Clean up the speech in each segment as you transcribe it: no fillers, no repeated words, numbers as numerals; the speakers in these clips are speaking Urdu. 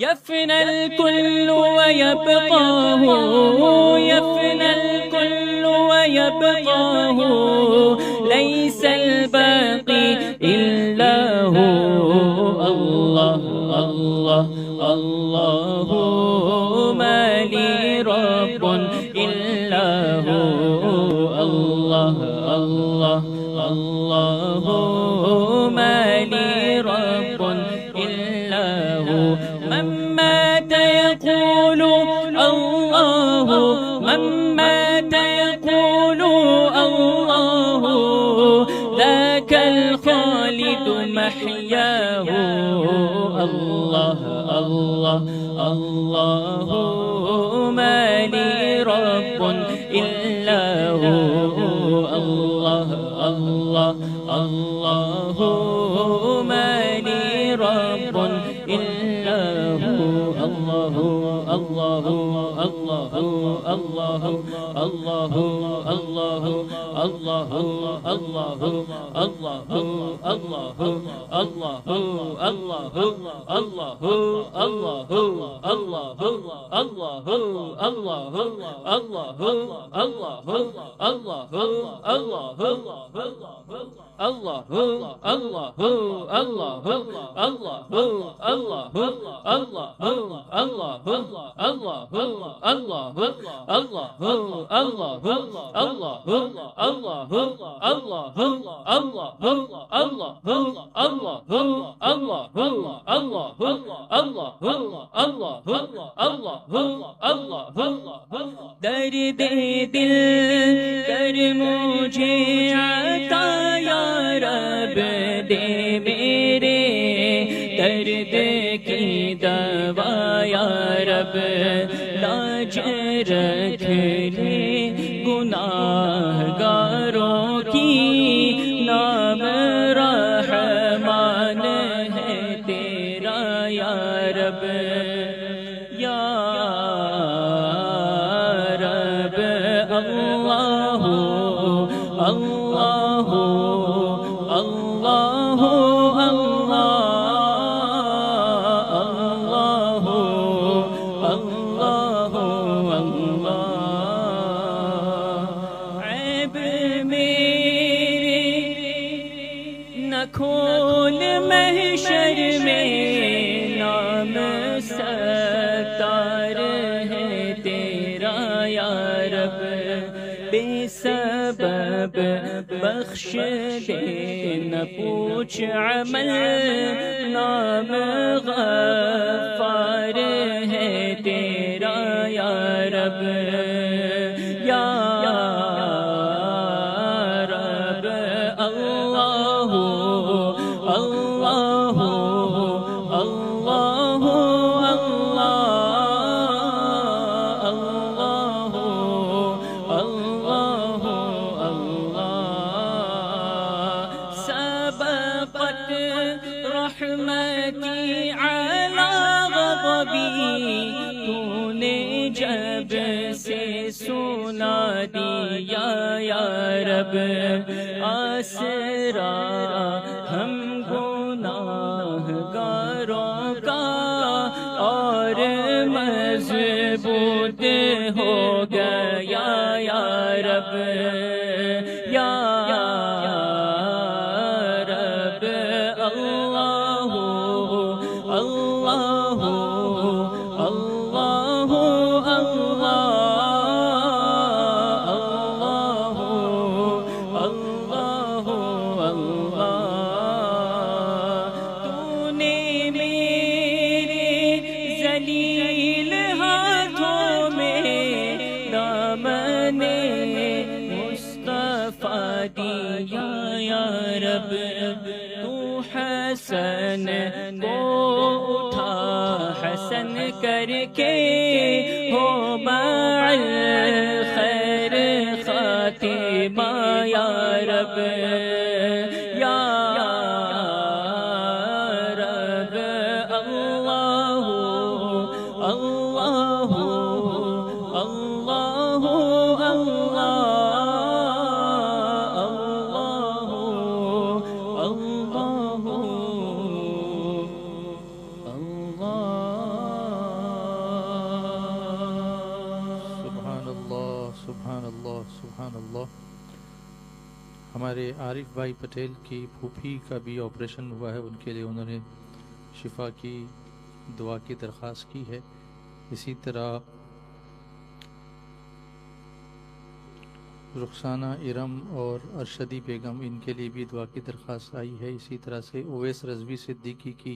يفنى الكل ويبقى هو، يفنى الكل ويبقى هو، ليس الباقي إلا هو. الله الله الله، ما لي رب إلا هو. الله الله الله، ما لي رب إلا هو. من مات يقول الله، من مات يقول الله، ذاك الخالد محياه. الله الله الله، ما لي رب إلا هو. الله الله الله، ما لي رب إلا هو. الله الله الله الله الله الله الله الله الله الله الله الله الله الله الله الله الله درد دل کر مجھے عطا یا رب دے میرے، درد کی دوا یا رب لاج رکھ لے گناہ گاروں کی. نام رحمان ہے تیرا یا رب، یا رب. اللہ اللہ اللہ اللہ اللہ اللہ. عیب میرے نہ کھول محشر میں، نام ستار ہے تیرا یا رب. بے سبب بخش دے نہ پوچھ عمل، نام غفار ہے تیرا یا رب، یا رب. اللہ اللہ اللہ اللہ اللہ. سبقت رحمتی علی غضبی، تو نے جب سے سنا دیا یا رب. آسرا ہم گناہ گاروں کا، اور مضبوط ہو گیا یا رب، یا اللہ اللہ اللہ اللہ اللہ تو نے میرے ذلیل ہاتھوں میں دامن مصطفیٰ دیا یا رب تو حسن کو اٹھا حسن کر کے ہو بعل خیر خاتمہ یا رب یا رب اللہ اللہ اللہ سبحان اللہ سبحان اللہ۔ ہمارے عارف بھائی پٹیل کی پھوپھی کا بھی آپریشن ہوا ہے، ان کے لیے انہوں نے شفا کی دعا کی درخواست کی ہے۔ اسی طرح رخسانہ ارم اور ارشدی بیگم، ان کے لیے بھی دعا کی درخواست آئی ہے۔ اسی طرح سے اویس رضوی صدیقی کی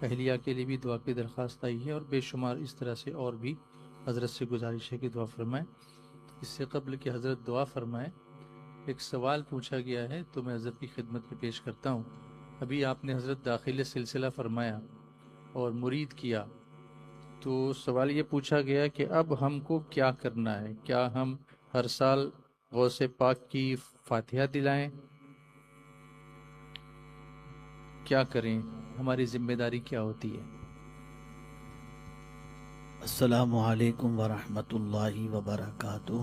اہلیہ کے لیے بھی دعا کی درخواست آئی ہے، اور بے شمار اس طرح سے اور بھی حضرت سے گزارش ہے کہ دعا فرمائیں۔ اس سے قبل کہ حضرت دعا فرمائیں، ایک سوال پوچھا گیا ہے تو میں حضرت کی خدمت میں پیش کرتا ہوں۔ ابھی آپ نے حضرت داخل سلسلہ فرمایا اور مرید کیا، تو سوال یہ پوچھا گیا کہ اب ہم کو کیا کرنا ہے؟ کیا ہم ہر سال غوث پاک کی فاتحہ دلائیں؟ کیا کریں؟ ہماری ذمہ داری کیا ہوتی ہے؟ السلام علیکم ورحمۃ اللہ وبرکاتہ۔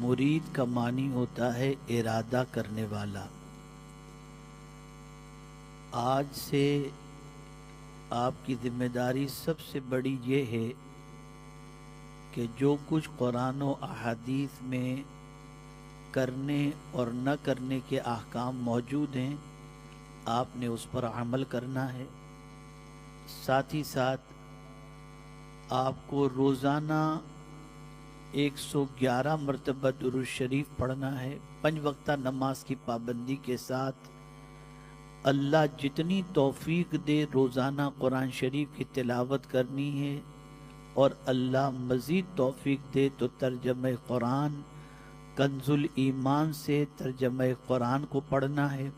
مرید کا معنی ہوتا ہے ارادہ کرنے والا۔ آج سے آپ کی ذمہ داری سب سے بڑی یہ ہے کہ جو کچھ قرآن و احادیث میں کرنے اور نہ کرنے کے احکام موجود ہیں، آپ نے اس پر عمل کرنا ہے۔ ساتھ ہی ساتھ آپ کو روزانہ 111 مرتبہ درود شریف پڑھنا ہے۔ 5 وقتہ نماز کی پابندی کے ساتھ اللہ جتنی توفیق دے روزانہ قرآن شریف کی تلاوت کرنی ہے، اور اللہ مزید توفیق دے تو ترجمہ قرآن کنز الایمان سے ترجمہ قرآن کو پڑھنا ہے۔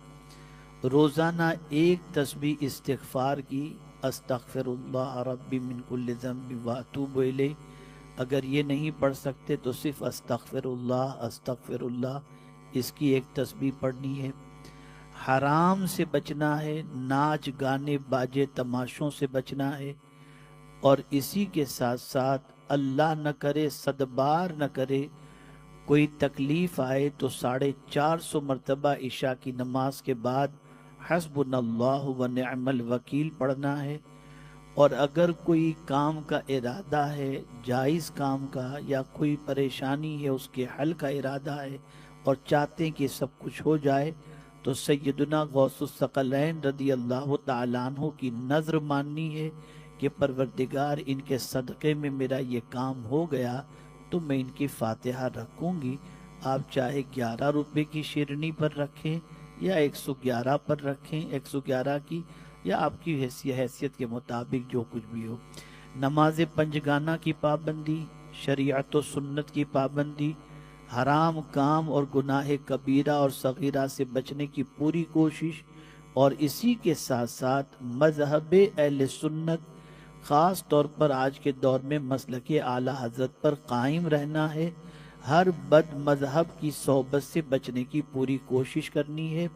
روزانہ 1 تسبیح استغفار کی، استغفر اللہ ربی من کل ذنب واتوب الیہ۔ اگر یہ نہیں پڑھ سکتے تو صرف استغفر اللہ، اس کی 1 تسبیح پڑھنی ہے۔ حرام سے بچنا ہے، ناچ گانے باجے تماشوں سے بچنا ہے، اور اسی کے ساتھ ساتھ اللہ نہ کرے صدبار نہ کرے کوئی تکلیف آئے تو 450 مرتبہ عشاء کی نماز کے بعد حسبنا اللہ و نعم الوکیل پڑھنا ہے۔ اور اگر کوئی کام کا ارادہ ہے، جائز کام کا، یا کوئی پریشانی ہے اس کے حل کا ارادہ ہے اور چاہتے ہیں کہ سب کچھ ہو جائے، تو سیدنا غوث الثقلین رضی اللہ تعالیٰ عنہ کی نذر ماننی ہے کہ پروردگار ان کے صدقے میں میرا یہ کام ہو گیا تو میں ان کی فاتحہ رکھوں گی۔ آپ چاہے 11 روپے کی شیرنی پر رکھیں یا 111 پر رکھیں، 111 کی، یا آپ کی حیثیت کے مطابق جو کچھ بھی ہو۔ نماز پنجگانہ کی پابندی، شریعت و سنت کی پابندی، حرام کام اور گناہ کبیرہ اور صغیرہ سے بچنے کی پوری کوشش، اور اسی کے ساتھ ساتھ مذہب اہل سنت، خاص طور پر آج کے دور میں مسلک اعلی حضرت پر قائم رہنا ہے۔ ہر بد مذہب کی صحبت سے بچنے کی پوری کوشش کرنی ہے،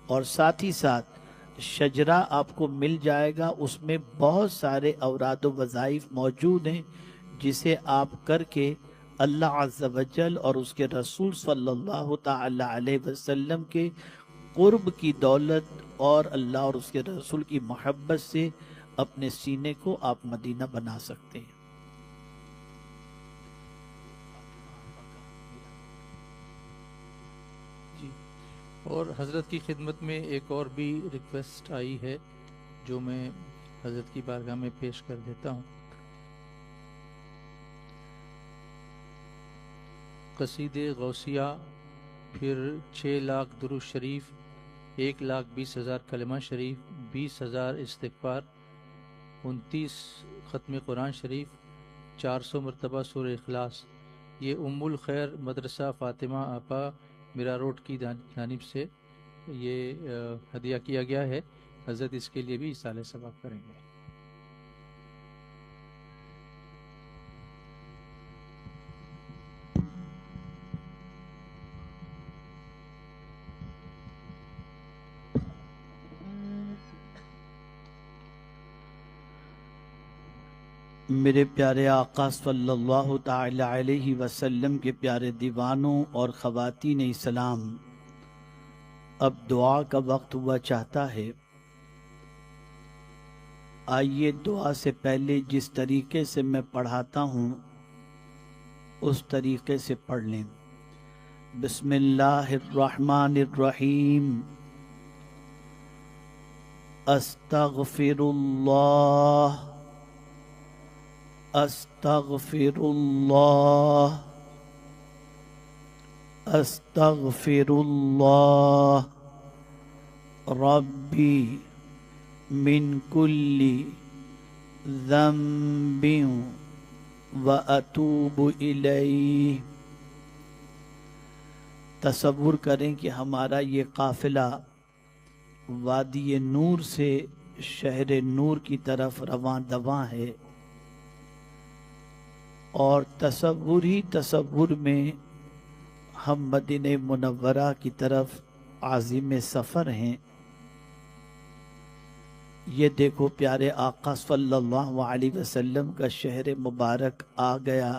اور ساتھ ہی ساتھ شجرہ آپ کو مل جائے گا، اس میں بہت سارے اوراد و وظائف موجود ہیں جسے آپ کر کے اللہ عز و جل اور اس کے رسول صلی اللہ تعالی علیہ وسلم کے قرب کی دولت اور اللہ اور اس کے رسول کی محبت سے اپنے سینے کو آپ مدینہ بنا سکتے ہیں۔ اور حضرت کی خدمت میں ایک اور بھی ریکویسٹ آئی ہے جو میں حضرت کی بارگاہ میں پیش کر دیتا ہوں. قصید غوثیہ، پھر 6 لاکھ درود شریف، 1,20,000 کلمہ شریف، 20,000 استغفار، 29 ختم قرآن شریف، 400 مرتبہ سورہ اخلاص. یہ ام الخیر مدرسہ فاطمہ آپا میرا روڈ کی جانب سے یہ ہدیہ کیا گیا ہے. حضرت اس کے لیے بھی ایصال ثواب کریں گے. میرے پیارے آقا صلی اللہ تعالی علیہ وسلم کے پیارے دیوانوں اور خواتین اسلام، اب دعا کا وقت ہوا چاہتا ہے. آئیے دعا سے پہلے جس طریقے سے میں پڑھاتا ہوں اس طریقے سے پڑھ لیں. بسم اللہ الرحمن الرحیم. استغفر اللہ استغفر اللہ استغفر اللہ ربی من کل ذنب واتوب الیہ. تصور کریں کہ ہمارا یہ قافلہ وادی نور سے شہر نور کی طرف رواں دواں ہے، اور تصور ہی تصور میں ہم مدینہ منورہ کی طرف عازم سفر ہیں. یہ دیکھو پیارے آقا صلی اللہ علیہ وسلم کا شہر مبارک آ گیا.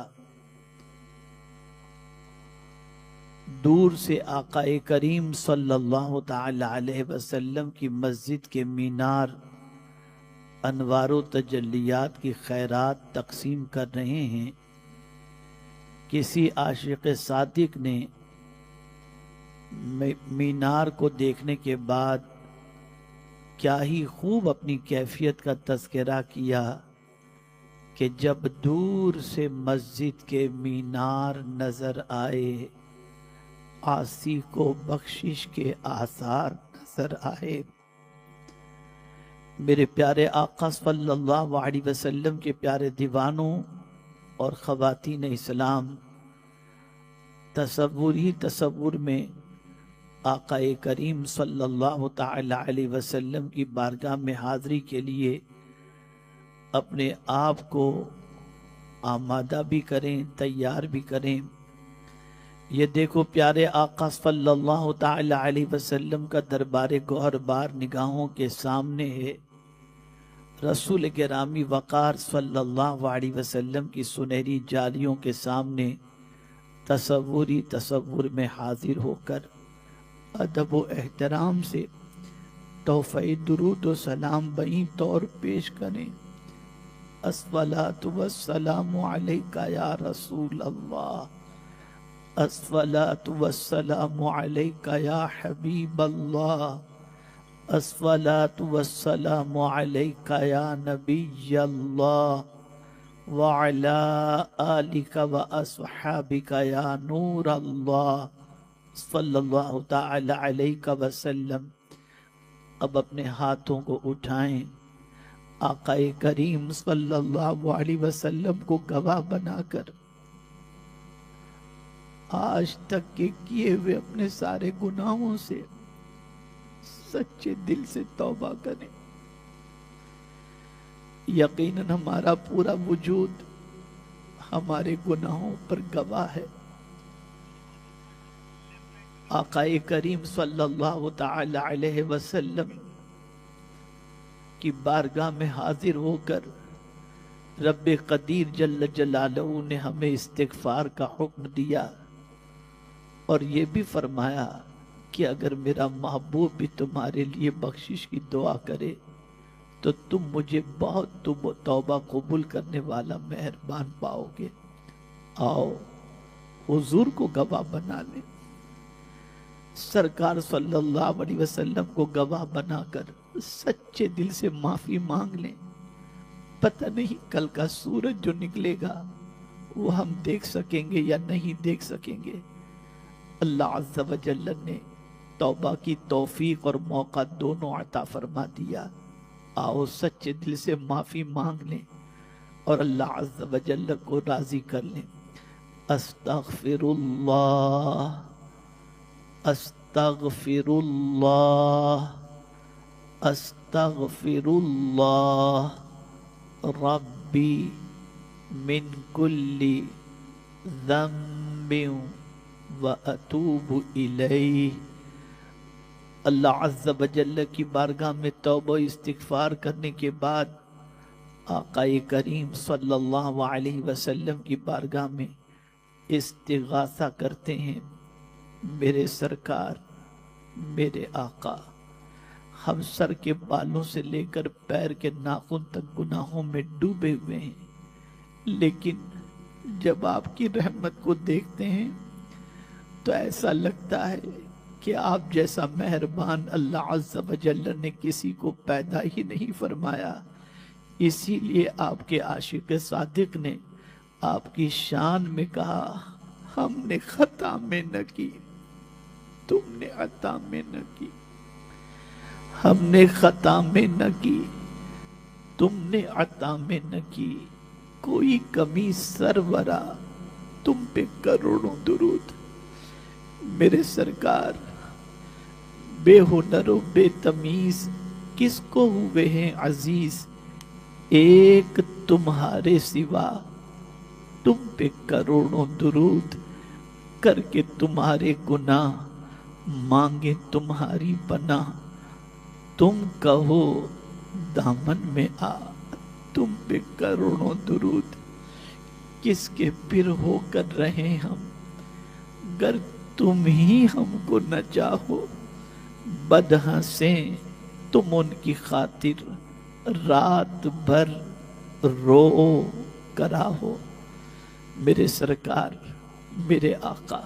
دور سے آقا کریم صلی اللہ تعالی علیہ وسلم کی مسجد کے مینار انوار و تجلیات کی خیرات تقسیم کر رہے ہیں. کسی عاشق صادق نے مینار کو دیکھنے کے بعد کیا ہی خوب اپنی کیفیت کا تذکرہ کیا کہ جب دور سے مسجد کے مینار نظر آئے، عاصی کو بخشش کے آثار نظر آئے. میرے پیارے آقا صلی اللہ علیہ وسلم کے پیارے دیوانوں اور خواتین اسلام، تصور ہی تصور میں آقا کریم صلی اللہ تعالی علیہ وسلم کی بارگاہ میں حاضری کے لیے اپنے آپ کو آمادہ بھی کریں، تیار بھی کریں. یہ دیکھو پیارے آقا صلی اللہ تعالی علیہ وسلم کا دربار گوہر بار نگاہوں کے سامنے ہے. رسول گرامی وقار صلی اللہ علیہ وسلم کی سنہری جالیوں کے سامنے تصوری تصور میں حاضر ہو کر ادب و احترام سے تحفہ درود و سلام بئی طور پیش کریں. الصلاۃ والسلام علیک یا رسول اللہ، الصلاۃ والسلام علیک یا حبیب اللہ، الصلاۃ والسلام علیک یا نبی اللہ، وعلی آلک واصحابک یا نور اللہ صلی اللہ تعالی علیہ وسلم. اب اپنے ہاتھوں کو اٹھائیں، آقا کریم صلی اللہ علیہ وسلم کو گواہ بنا کر آج تک کے کیے ہوئے اپنے سارے گناہوں سے سچے دل سے توبہ کریں. یقیناً ہمارا پورا وجود ہمارے گناہوں پر گواہ ہے. آقا کریم صلی اللہ تعالی علیہ وسلم کی بارگاہ میں حاضر ہو کر رب قدیر جل جلالہ نے ہمیں استغفار کا حکم دیا، اور یہ بھی فرمایا کہ اگر میرا محبوب بھی تمہارے لیے بخشش کی دعا کرے تو تم مجھے بہت توبہ قبول کرنے والا مہربان پاؤ گے. آؤ حضور کو گواہ بنا لیں. سرکار صلی اللہ علیہ وسلم کو گواہ بنا کر سچے دل سے معافی مانگ لیں. پتہ نہیں کل کا سورج جو نکلے گا وہ ہم دیکھ سکیں گے یا نہیں دیکھ سکیں گے. اللہ عز و جل نے توبہ کی توفیق اور موقع دونوں عطا فرما دیا. آؤ سچے دل سے معافی مانگ لیں اور اللہ عز و جل کو راضی کر لیں. استغفر اللہ استغفر اللہ استغفر اللہ ربی من کل ذنب واتوب الیہ. اللہ عز و جل کی بارگاہ میں توبہ استغفار کرنے کے بعد آقا کریم صلی اللہ علیہ وسلم کی بارگاہ میں استغاثہ کرتے ہیں. میرے سرکار، میرے آقا، ہم سر کے بالوں سے لے کر پیر کے ناخن تک گناہوں میں ڈوبے ہوئے ہیں، لیکن جب آپ کی رحمت کو دیکھتے ہیں تو ایسا لگتا ہے کہ آپ جیسا مہربان اللہ عز و جل نے کسی کو پیدا ہی نہیں فرمایا. اسی لیے آپ کے عاشق صادق نے آپ کی شان میں کہا، ہم نے خطا میں نہ کی، تم نے عطا میں نہ کی. ہم نے خطا میں نہ کی، تم نے عطا میں نہ کی. کوئی کمی سرورا، تم پہ کروڑوں درود. میرے سرکار، بے ہنر و بے تمیز کس کو ہوئے ہیں عزیز، ایک تمہارے سوا. تم پہ کروڑوں درود کر کے تمہارے گناہ مانگے تمہاری پناہ. تم کہو دامن میں آ، تم پہ کروڑوں درود. کس کے پھر ہو کر رہے ہم، گر تم ہی ہم کو نہ چاہو. بد ہنسیں تم ان کی خاطر، رات بھر رو کرا ہو. میرے سرکار، میرے آقا،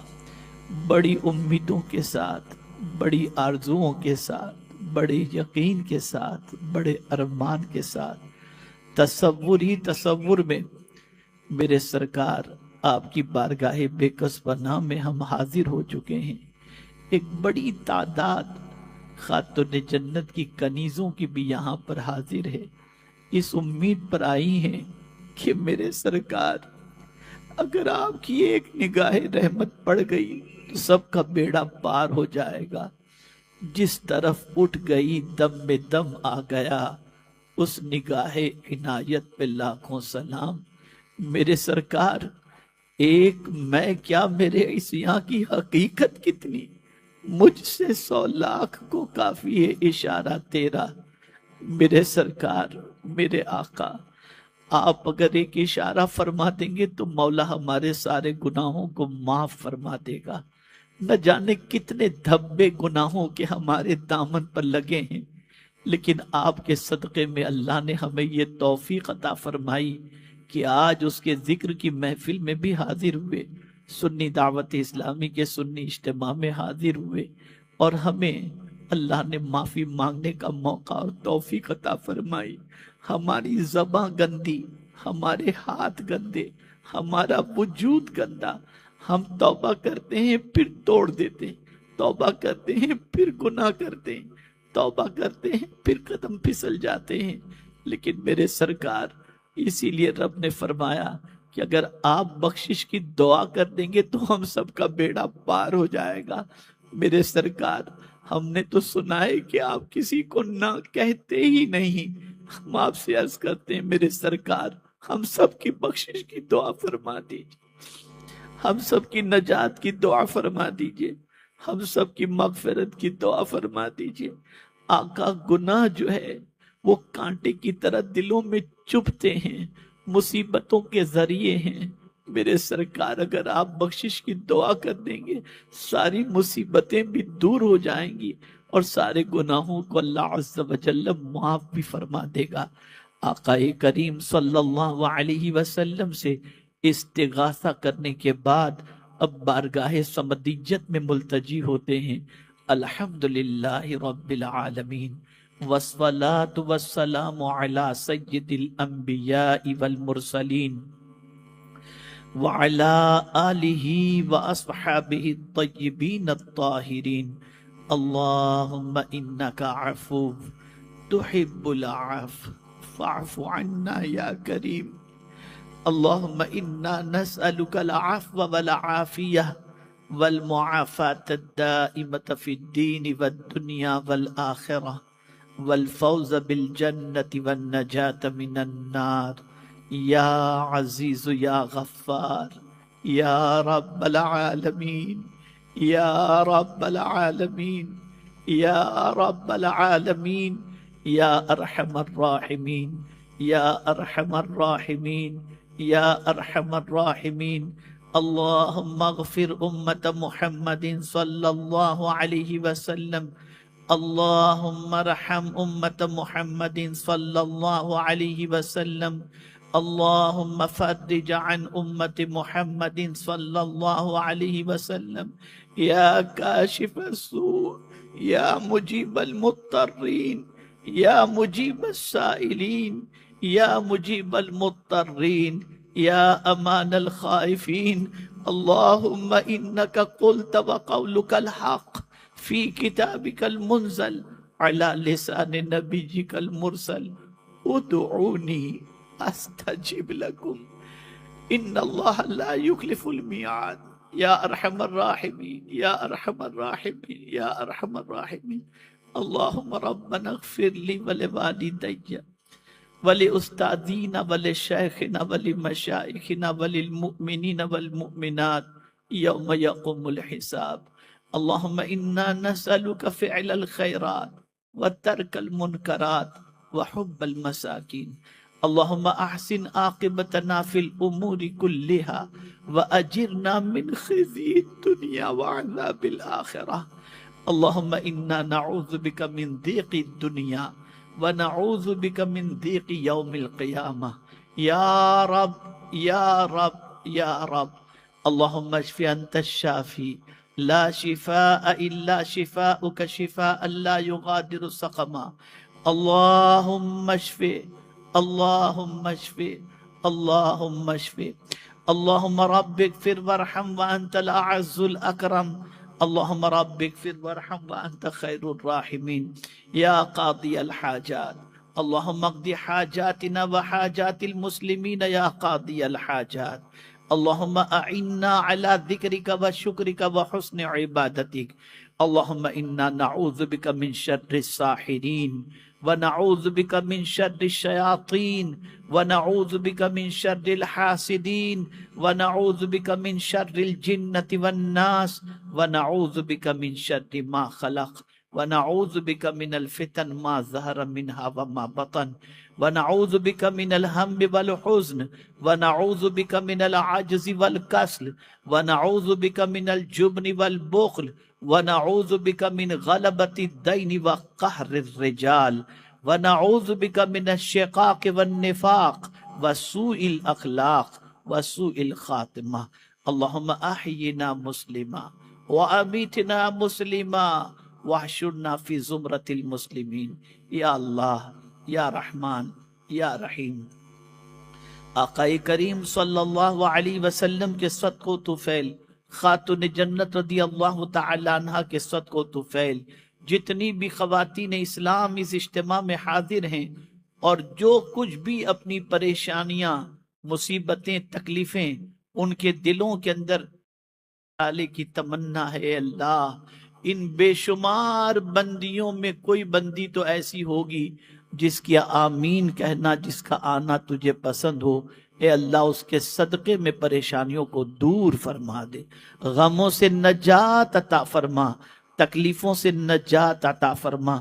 بڑی امیدوں کے ساتھ، بڑی آرزوؤں کے ساتھ، بڑے یقین کے ساتھ، بڑے ارمان کے ساتھ، تصور ہی تصور میں میرے سرکار آپ کی بارگاہ بے کس پناہ میں ہم حاضر ہو چکے ہیں. ایک بڑی تعداد خاتون جنت کی کنیزوں کی بھی یہاں پر حاضر ہے. اس امید پر آئی ہیں کہ میرے سرکار اگر آپ کی ایک نگاہ رحمت پڑ گئی تو سب کا بیڑا پار ہو جائے گا. جس طرف اٹھ گئی دم میں دم آ گیا، اس نگاہ عنایت پہ لاکھوں سلام. میرے سرکار، ایک میں کیا میرے اس یہاں کی حقیقت کتنی، مجھ سے 100 لاکھ کو کافی ہے اشارہ تیرا. میرے سرکار، میرے آقا، آپ اگر ایک اشارہ فرما دیں گے تو مولا ہمارے سارے گناہوں کو معاف فرما دے گا. نہ جانے کتنے دھبے گناہوں کے ہمارے دامن پر لگے ہیں، لیکن آپ کے صدقے میں اللہ نے ہمیں یہ توفیق عطا فرمائی کہ آج اس کے ذکر کی محفل میں بھی حاضر ہوئے، سنی دعوت اسلامی کے سنی اجتماع میں حاضر ہوئے، اور ہمیں اللہ نے معافی مانگنے کا موقع اور توفیق عطا فرمائی. ہماری زباں گندی، ہمارے ہاتھ گندے، ہمارا وجود گندا، ہم توبہ کرتے ہیں پھر توڑ دیتے ہیں، توبہ کرتے ہیں پھر گناہ کرتے ہیں، توبہ کرتے ہیں پھر قدم پھسل جاتے ہیں. لیکن میرے سرکار، اسی لیے رب نے فرمایا کہ اگر آپ بخشش کی دعا کر دیں گے تو ہم سب کا بیڑا پار ہو جائے گا. میرے سرکار، ہم نے تو سنا ہے کہ آپ کسی کو نہ کہتے ہی نہیں. ہم آپ سے عرض کرتے ہیں میرے سرکار، ہم سب کی بخشش کی دعا فرما دیجیے، ہم سب کی نجات کی دعا فرما دیجیے، ہم سب کی مغفرت کی دعا فرما دیجیے. آقا، گناہ جو ہے وہ کانٹے کی طرح دلوں میں چبھتے ہیں، مصیبتوں کے ذریعے ہیں. میرے سرکار، اگر آپ بخشش کی دعا کر دیں گے ساری مصیبتیں بھی دور ہو جائیں گی اور سارے گناہوں کو اللہ عز و جل معاف بھی فرما دے گا. آقا کریم صلی اللہ علیہ وسلم سے استغاثہ کرنے کے بعد اب بارگاہ صمدیت میں ملتجی ہوتے ہیں۔ الحمدللہ رب العالمین والصلاة والسلام علی سید الانبیاء والمرسلین وعلى آلہ واصحابہ الطیبین الطاہرین۔ اللہم انک عفو تحب العفو فاعف عنا یا کریم۔ اللہم انا نسألک العفو والعافیہ والمعافاة الدائمة فی الدین والدنیا والآخرہ والفوز بالجنة والنجاة من النار یا عزیز یا غفار یا رب العالمین یا رب العالمین یا رب العالمین یا ارحم الراحمین یا ارحم الراحمین یا ارحم الراحمین۔ اللہم اغفر امت محمد صلی اللہ علیہ وسلم، اللہم ارحم امت محمد صلی اللہ علیہ وسلم، اللہم فرج عن امت محمد صلی اللہ علیہ وسلم۔ یا کاشف السوء یا مجیب المضطرین یا مجیب السائلین یا مجیب المضطرین یا امان الخائفین۔ اللہم انک قلت وقولک الحق فی کتابک المنزل علی لسان نبیک المرسل ادعونی استجب لکم ان اللہ لا یخلف المیعاد۔ یا ارحم الراحمین یا ارحم الراحمین یا ارحم الراحمین۔ اللہم ربنا اغفر لی ولوالدی ولأستاذینا ولشیخنا ولمشائخنا وللمؤمنین والمؤمنات یوم یقوم الحساب۔ اللہم انا نسألک فعل الخیرات وترک المنکرات وحب المساکین۔ اللہم احسن عاقبتنا فی الامور کلہا واجرنا من خزی الدنیا وعذاب الآخرہ۔ اللہم انا نعوذ بک من ضیق الدنیا ونعوذ بک من ضیق یوم القیامہ۔ یا رب یا رب یا رب۔ اللہم اشف انت الشافی لا شفاء الا شفاؤک شفاء لا یغادر سقما۔ اللہم اشف اللہم اشف اللہم اشف۔ اللہم رب اغفر وارحم وانت الاعز الاکرم۔ اللہم رب اغفر وارحم وانت خیر الراحمین۔ یا قاضی الحاجات اللہم اقض حاجاتنا وحاجات المسلمین یا قاضی الحاجات۔ اللہم اعنا علی ذکرک وشکرک وحسن عبادتک۔ اللہم انا نعوذ بک من شر الساحرین ونعوذ بک من شر الشیاطین ونعوذ بک من شر الحاسدین ونعوذ بک من شر الجنة والناس ونعوذ بک من شر ما خلق ونعوذ بک من الفتن ما ظہر منها وما بطن ونعوذ بک من الہم والحزن ونعوذ بک من العجز والکسل ونعوذ بک من الجبن والبخل ونعوذ بک من غلبۃ الدین وقہر الرجال ونعوذ بک من الشقاق والنفاق وسوء الاخلاق وسوء الخاتمہ۔ اللہم احینا مسلما وامیتنا مسلما واحشرنا فی زمرۃ المسلمین۔ یا اللہ یا رحمان یا رحیم۔ آقا کریم صلی اللہ علیہ وسلم کے صدق و طفیل، خاتون جنت رضی اللہ تعالی عنہ کے صدق و طفیل، جتنی بھی خواتین اسلام اس اجتماع میں حاضر ہیں اور جو کچھ بھی اپنی پریشانیاں، مصیبتیں، تکلیفیں ان کے دلوں کے اندر ڈالے کی تمنا ہے، اللہ ان بے شمار بندیوں میں کوئی بندی تو ایسی ہوگی جس کی آمین کہنا، جس کا آنا تجھے پسند ہو، اے اللہ اس کے صدقے میں پریشانیوں کو دور فرما دے، غموں سے نجات عطا فرما، تکلیفوں سے نجات عطا فرما۔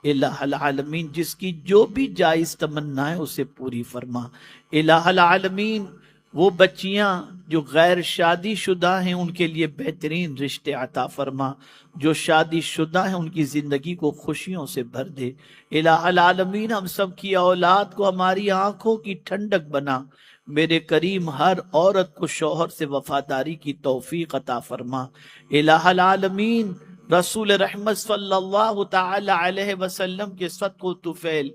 الہ العالمین جس کی جو بھی جائز تمنا ہے اسے پوری فرما۔ الہ العالمین وہ بچیاں جو غیر شادی شدہ ہیں ان کے لیے بہترین رشتے عطا فرما، جو شادی شدہ ہیں ان کی زندگی کو خوشیوں سے بھر دے۔ الہ العالمین ہم سب کی اولاد کو ہماری آنکھوں کی ٹھنڈک بنا، میرے کریم ہر عورت کو شوہر سے وفاداری کی توفیق عطا فرما۔ الہ العالمین رسول رحمت صلی اللہ تعالی علیہ وسلم کے صدق و طفیل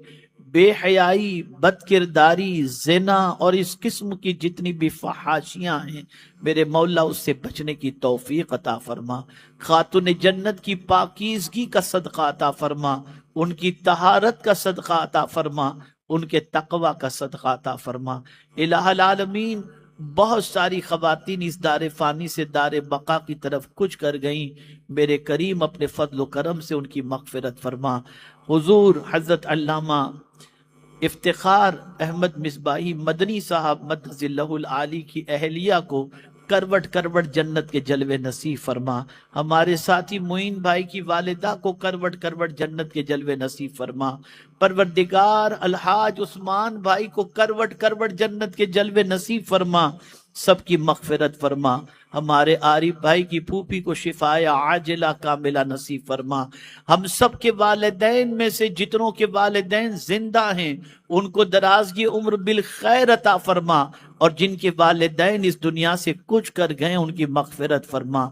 بے حیائی، بد کرداری، زنا اور اس قسم کی جتنی بھی فحاشیاں ہیں میرے مولا اس سے بچنے کی توفیق عطا فرما۔ خاتون جنت کی پاکیزگی کا صدقہ عطا فرما، ان کی طہارت کا صدقہ عطا فرما، ان کے تقوی کا صدقہ عطا فرما۔ الہ العالمین بہت ساری خواتین اس دار فانی سے دار بقا کی طرف کچھ کر گئیں، میرے کریم اپنے فضل و کرم سے ان کی مغفرت فرما۔ حضور حضرت علامہ افتخار احمد مصباحی مدنی صاحب مدظ اللہ العالی کی اہلیہ کو کروٹ کروٹ جنت کے جلوے نصیب فرما۔ ہمارے ساتھی معین بھائی کی والدہ کو کروٹ کروٹ جنت کے جلوے نصیب فرما۔ پروردگار الحاج عثمان بھائی کو کروٹ کروٹ جنت کے جلوے نصیب فرما، سب کی مغفرت فرما۔ ہمارے عارف بھائی کی پھوپھی کو شفائے عاجلہ کاملہ نصیب فرما۔ ہم سب کے والدین میں سے جتنوں کے والدین زندہ ہیں ان کو درازگی عمر بالخیر عطا فرما، اور جن کے والدین اس دنیا سے کچھ کر گئے ان کی مغفرت فرما۔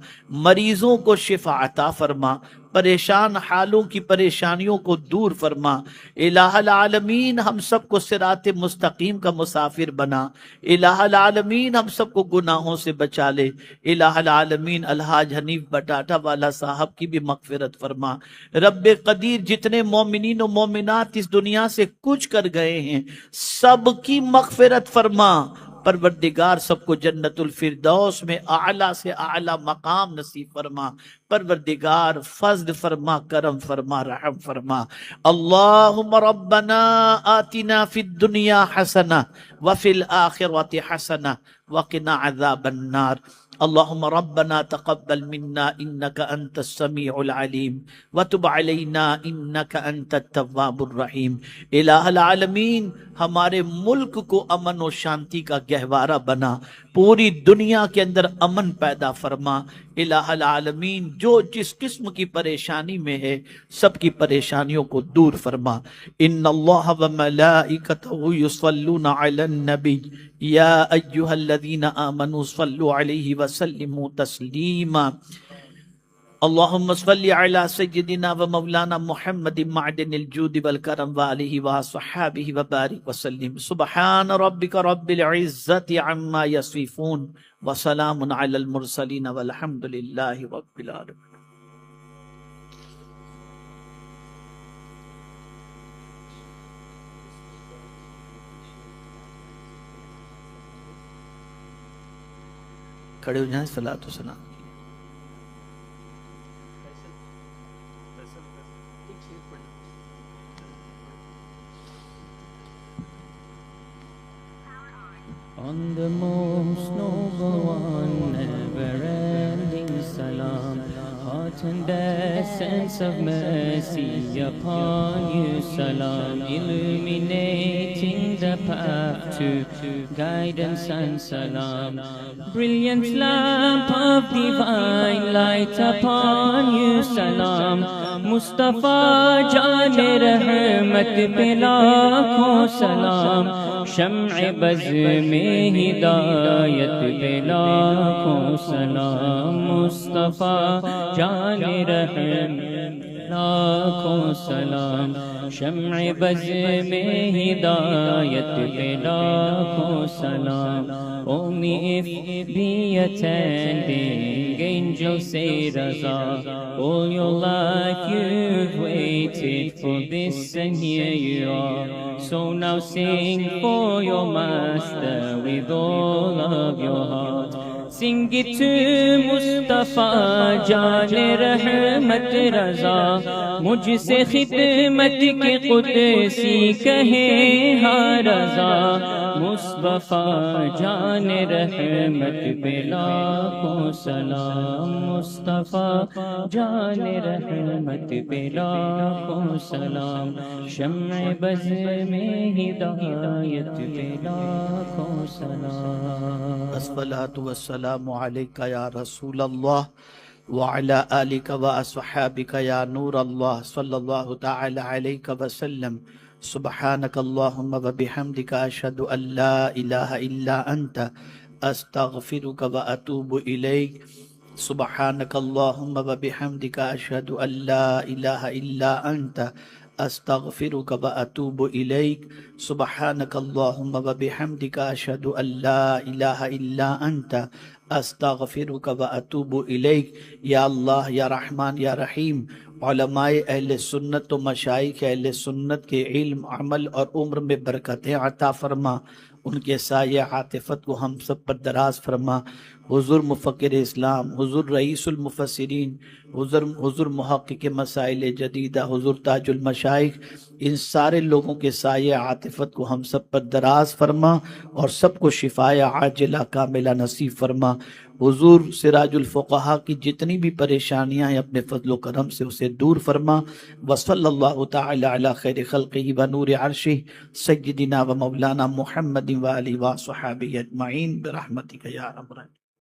مریضوں کو شفا عطا فرما، پریشان حالوں کی پریشانیوں کو دور فرما۔ الہ العالمین ہم سب کو صراط مستقیم کا مسافر بنا۔ الہ العالمین ہم سب کو گناہوں سے بچا لے۔ الہ العالمین الحاج حنیف بٹاٹا والا صاحب کی بھی مغفرت فرما۔ رب قدیر جتنے مومنین و مومنات اس دنیا سے کچھ کر گئے ہیں سب کی مغفرت فرما۔ پروردگار سب کو جنت الفردوس میں اعلیٰ سے اعلیٰ مقام نصیب فرما۔ پروردگار فضل فرما، کرم فرما، رحم فرما۔ اللہم ربنا آتنا فی الدنیا حسنہ وفی الآخرۃ حسنہ وقنا عذاب النار۔ اللہم ربنا تقبل منا انک انت السمیع العلیم وتب علینا انک انت التواب الرحیم۔ الہ العالمین ہمارے ملک کو امن و شانتی کا گہوارہ بنا، پوری دنیا کے اندر امن پیدا فرما۔ الہ العالمین جو جس قسم کی پریشانی میں ہے سب کی پریشانیوں کو دور فرما۔ ان اللہ وملائکتہ یصلون علی النبی یا ایہا الذین آمنوا صلوا علیہ وسلموا تسلیما۔ اللہم صلی علی سیدنا و مولانا محمد معدن الجود والکرم وآلہ وصحابہ وبارک وسلم۔ سبحان ربک رب العزت عما یصفون وسلام علی المرسلین والحمد للہ رب العالمین۔ کھڑے ہو جائیں، صلاۃ و سلام۔ On the most noble one, never-ending salam, heart and essence of mercy upon you salam, illuminating the path to guidance and salam, brilliant lamp of divine light upon you salam, Mustafa Jaan Rahmat pe lakhon salam, شمع بز میں ہدایت پہ لاکھوں سلام، مصطفیٰ جان رحم لاکھوں سلام، شمع بز میں ہدایت پہ لاکھوں سلام۔ Only if be attending angels say Raza, all your life you've waited for this and here you are, so now sing for your master with all of your heart. Sing it to Mustafa Jaan Rahmat Raza, مجھ سے خدمت کے قدسی کہے ہاں رضا، مصطفیٰ جان رحمت پہ لاکھوں سلام، مصطفیٰ جان رحمت پہ لاکھوں سلام، شمع بز میں ہدایت پہ لاکھوں سلام۔ الصلاۃ والسلام علیک یا رسول اللہ وعلی آلک و اصحابک یا نور اللہ صلی اللہ تعالی علیہ وسلم۔ سبحانک اللہم و بحمدک اشہد ان لا الہ الا انت استغفرک و اتوب الیک سبحانک اللہم و بحمدک اشہد ان لا الہ الا انت استغفرک و اتوب الیک سبحانک اللہم و بحمدک اشہد ان لا الہ الا انت استغفرک و اتوب الیک۔ یا اللہ یا رحمان یا رحیم، علماء اہل سنت و مشائخ اہل سنت کے علم، عمل اور عمر میں برکتیں عطا فرما، ان کے سایہ عاطفت کو ہم سب پر دراز فرما۔ حضور مفکر اسلام، حضور رئیس المفسرین، حضور محقق مسائل جدیدہ، حضور تاج المشائخ، ان سارے لوگوں کے سایہ عاطفت کو ہم سب پر دراز فرما اور سب کو شفائے عاجلہ کاملہ نصیب فرما۔ حضور سراج الفقہا کی جتنی بھی پریشانیاں ہیں اپنے فضل و کرم سے اسے دور فرما۔ وصلی اللہ تعالی علی خیر خلقہ ونور عرشہ سیدنا و مولانا محمد و آلہ و صحابہ اجمعین برحمتک یا ارحم الراحمین۔